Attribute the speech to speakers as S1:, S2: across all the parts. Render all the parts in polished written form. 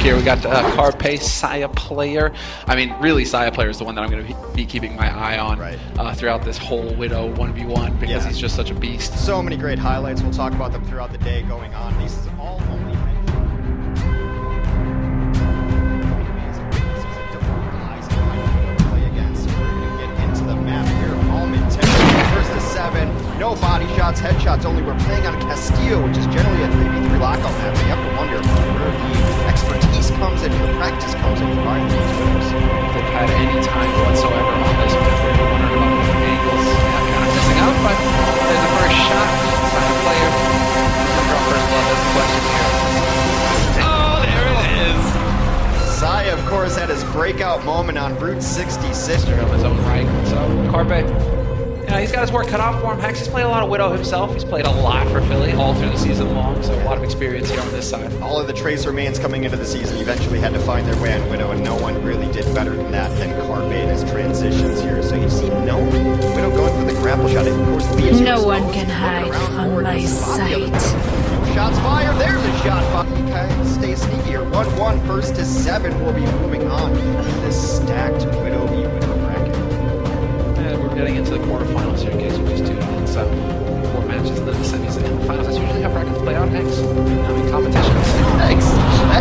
S1: here. We got Carpe Sayaplayer. I mean, really, Sayaplayer is the one that I'm going to be keeping my eye on throughout this whole Widow 1v1 because he's just such a beast.
S2: So many great highlights. We'll talk about them throughout the day going on. These is all only play against. We're going to get into the map here. Almond, 10 versus 7. No body shots, headshots only. We're playing on Castillo, which is generally a 3v3 lockout map. So you have to wonder where the expertise comes in, the practice comes in for these winners.
S1: If they've had any time whatsoever on this one, they're wondering about the angles. Yeah, kind of missing out, but there's the first shot. Sayaplayer. First blood, that's the question here. Oh, there it is.
S2: Saya, of course, had his breakout moment on Route 66.
S1: Of his own right. So, Carpe, he's got his work cut off for him. Hex has played a lot of Widow himself. He's played a lot for Philly all through the season long, so a lot of experience here on this side.
S2: All of the Tracer mains coming into the season eventually had to find their way on Widow, and no one really did better than that than Carpe in his transitions here. So you see no Widow going for the grapple shot. Of course,
S3: no one can hide from my sight.
S2: Shots fired. There's a shot. Okay, stay sneaky here. 1-1, first to 7. We'll be moving on to this stacked Widow v Widow bracket.
S1: We're getting into the quarterfinals here in case we just tuned in. So 4 matches in the semis and the finals. That's usually how brackets play out, Hanks. I mean, competitions.
S2: Thanks.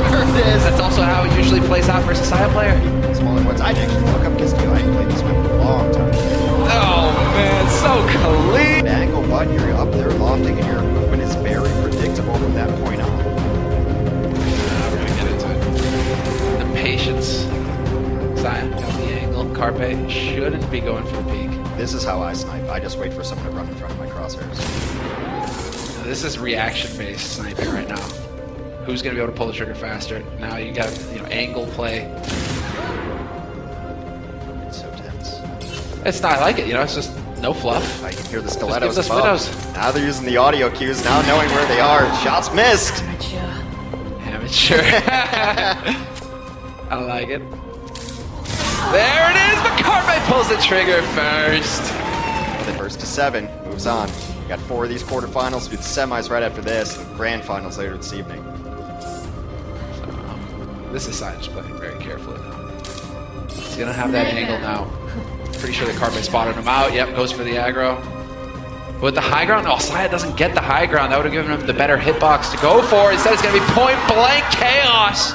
S2: There it is.
S1: That's also how it usually plays out versus Sayaplayer.
S2: Smaller ones. I'd actually look up Castillo. I haven't played this one in a long time.
S1: Oh man, so clean.
S2: Angle, but you're up there lofting, and your movement is very predictable from that point on.
S1: We're gonna get into it. The patience. Saya got the angle. Carpe shouldn't be going for the peak.
S2: This is how I snipe. I just wait for someone to run in front of my crosshairs.
S1: Now, this is reaction-based sniping right now. Who's gonna be able to pull the trigger faster? Now you got angle play.
S2: It's so tense.
S1: It's not like it, it's just no fluff.
S2: I can hear the stilettos
S1: Just
S2: above.
S1: Widows.
S2: Now they're using the audio cues, now knowing where they are. Shots missed!
S1: Amateur. I like it. There it is, but Carpe pulls the trigger first.
S2: The first to 7 moves on. We got 4 of these quarterfinals, we do the semis right after this, and grand finals later this evening.
S1: This is Saya just playing very carefully now. He's gonna have that angle now. Pretty sure that Carpe spotted him out. Yep, goes for the aggro. With the high ground, Saya doesn't get the high ground. That would have given him the better hitbox to go for. Instead, it's gonna be point blank chaos.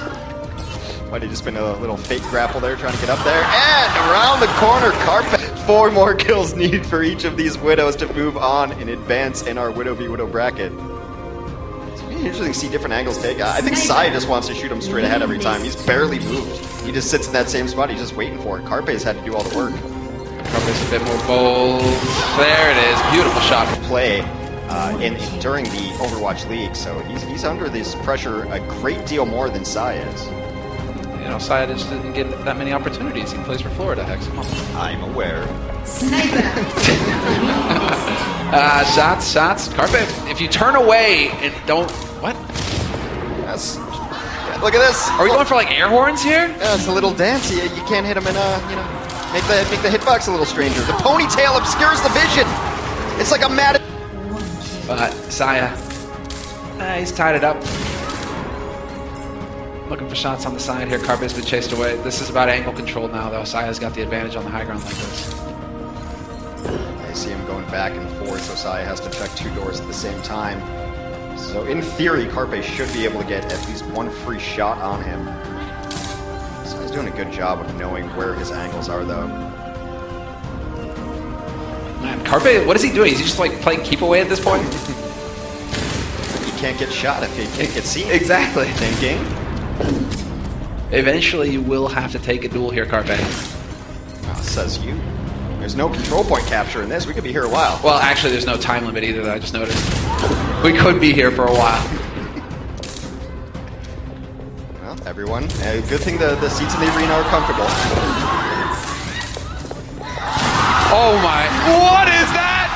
S2: Might have just been a little fake grapple there, trying to get up there. And around the corner, Carpe. 4 more kills needed for each of these Widows to move on and advance in our Widow v Widow bracket. It's really interesting to see different angles take. I think Saya just wants to shoot him straight ahead every time. He's barely moved. He just sits in that same spot. He's just waiting for it. Carpe's had to do all the work.
S1: Carpe's a bit more bold. There it is. Beautiful shot.
S2: Play during the Overwatch League, so he's under this pressure a great deal more than Saya is.
S1: Saya just didn't get that many opportunities. He plays for Florida, Hex. Come on.
S2: I'm aware.
S3: Sniper.
S1: Shots. Carpe, if you turn away and don't... What?
S2: Yes. Yeah, look at this.
S1: Are we going for, air horns here?
S2: Yeah, it's a little dance. You can't hit him in make the hitbox a little stranger. The ponytail obscures the vision. It's like a mad...
S1: But Saya, he's tied it up. Looking for shots on the side here. Carpe's been chased away. This is about angle control now, though. Saya's got the advantage on the high ground like this.
S2: I see him going back and forth, so Saya has to check 2 doors at the same time. So in theory, Carpe should be able to get at least 1 free shot on him. So he's doing a good job of knowing where his angles are, though.
S1: Man, Carpe, what is he doing? Is he just playing keep away at this point?
S2: He can't get shot if he can't get seen.
S1: Exactly.
S2: Thinking.
S1: Eventually, you will have to take a duel here, Carpe.
S2: Well, says you. There's no control point capture in this. We could be here a while.
S1: Well, actually, there's no time limit either that I just noticed. We could be here for a while.
S2: Well, everyone, good thing the seats in the arena are comfortable.
S1: Oh my, what is that?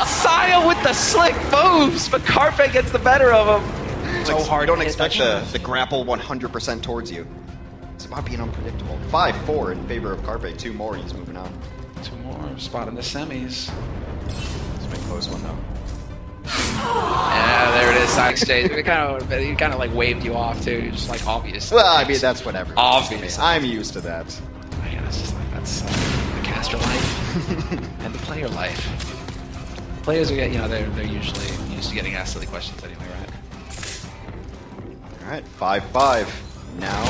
S1: Saya with the slick moves, but Carpe gets the better of him.
S2: So hard. You don't expect the grapple 100% towards you. It's about being unpredictable. 5-4 in favor of Carpe. 2 more, he's moving on.
S1: 2 more, spot in the semis.
S2: It's been a close one, though.
S1: Yeah, there it is, side exchange. He kind of like waved you off too. You're just like obvious.
S2: Well, I mean, that's whatever.
S1: Obvious.
S2: I'm used to that.
S1: Man, it's just like that's the caster life and the player life. Players are, they're usually used to getting asked silly questions anyway, right?
S2: All right, 5-5. Now,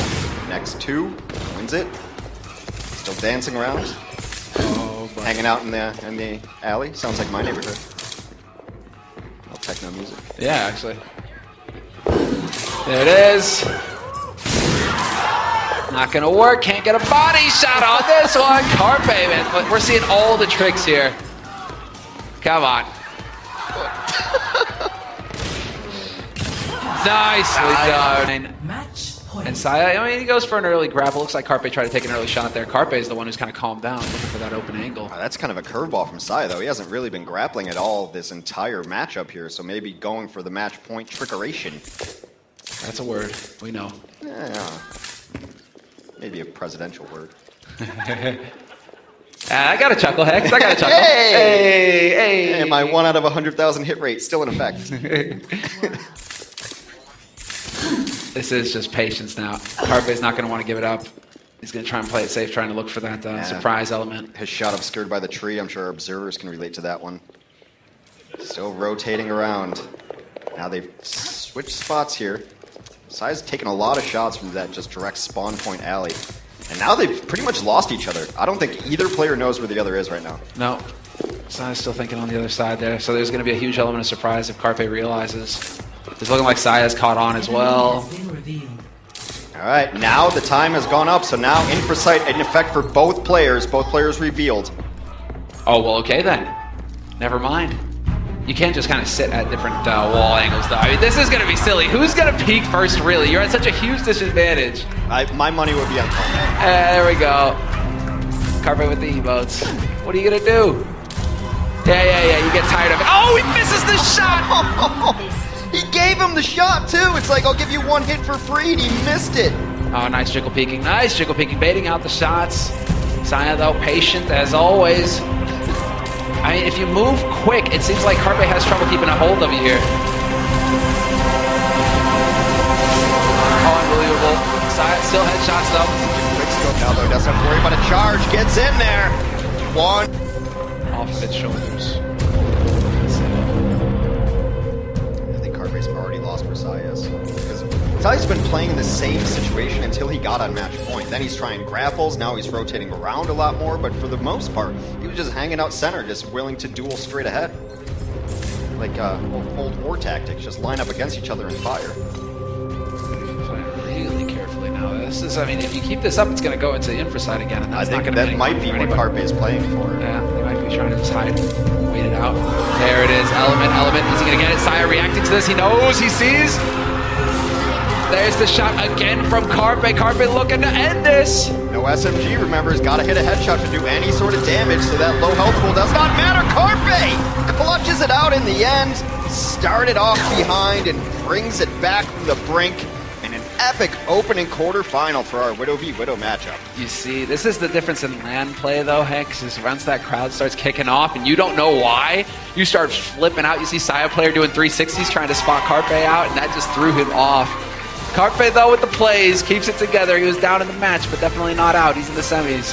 S2: next 2 wins it. Still dancing around, hanging out in the alley. Sounds like my neighborhood. Oh, techno music.
S1: Yeah, actually. There it is. Not gonna work. Can't get a body shot on this one. Carpe, man. We're seeing all the tricks here. Come on. Nicely done.
S3: Match point.
S1: And Saya, he goes for an early grapple. Looks like Carpe tried to take an early shot there. Carpe is the one who's kind of calmed down, looking for that open angle.
S2: That's kind of a curveball from Saya, though. He hasn't really been grappling at all this entire matchup here, so maybe going for the match point trickeration.
S1: That's a word. We know.
S2: Yeah. Maybe a presidential word.
S1: I got a chuckle, Hex. I got a chuckle.
S2: Hey! Hey, my 1 out of 100,000 hit rate still in effect.
S1: This is just patience now. Carpe's not going to want to give it up. He's going to try and play it safe, trying to look for that surprise element.
S2: His shot obscured by the tree. I'm sure our observers can relate to that one. Still rotating around. Now they've switched spots here. Saya's taken a lot of shots from that just direct spawn point alley. And now they've pretty much lost each other. I don't think either player knows where the other is right now.
S1: No. Saya's still thinking on the other side there. So there's going to be a huge element of surprise if Carpe realizes. It's looking like Saya's caught on as well.
S2: All right, now the time has gone up. So now in for sight in effect for both players. Both players revealed.
S1: Oh, well, okay then. Never mind. You can't just kind of sit at different wall angles, though. I mean, this is going to be silly. Who's going to peek first, really? You're at such a huge disadvantage.
S2: My money would be on Carpe.
S1: There we go. Carpe with the emotes. What are you going to do? Yeah. You get tired of it. Oh, he misses the shot!
S2: He gave him the shot, too. It's like, I'll give you 1 hit for free, and he missed it.
S1: Oh, nice jiggle peeking. Nice jiggle peeking. Baiting out the shots. Saya, though, patient as always. I mean, if you move quick, it seems like Carpe has trouble keeping a hold of you here. Oh, unbelievable. Saya still headshots, though.
S2: Quick scope now, though. Doesn't have to worry about a charge. Gets in there. 1.
S1: Off of its shoulders.
S2: I think Carpe's already lost for Saya's. Because Saya's been playing in the same situation until he got on match point. Then he's trying grapples. Now he's rotating around a lot more. But for the most part, he was just hanging out center, just willing to duel straight ahead. Like old war tactics, just line up against each other and fire.
S1: Playing really carefully now. This is, I mean, if you keep this up, it's going to go into the infra side again, and that's
S2: I think
S1: not going to
S2: that might be what Carpe is playing for.
S1: Yeah, they might be trying to just hide, wait it out. There it is, element. Is he going to get it? Saya reacting to this. He knows, he sees. There's the shot again from Carpe. Carpe looking to end this.
S2: No SMG, remember, has got to hit a headshot to do any sort of damage, so that low health pool does not matter. Carpe clutches it out in the end, started off behind and brings it back from the brink in an epic opening quarterfinal for our Widow v Widow matchup.
S1: You see, this is the difference in land play, though, Hex, is once that crowd starts kicking off and you don't know why, you start flipping out. You see Sayaplayer doing 360s trying to spot Carpe out, and that just threw him off. Carpe, though, with the plays, keeps it together. He was down in the match, but definitely not out. He's in the semis.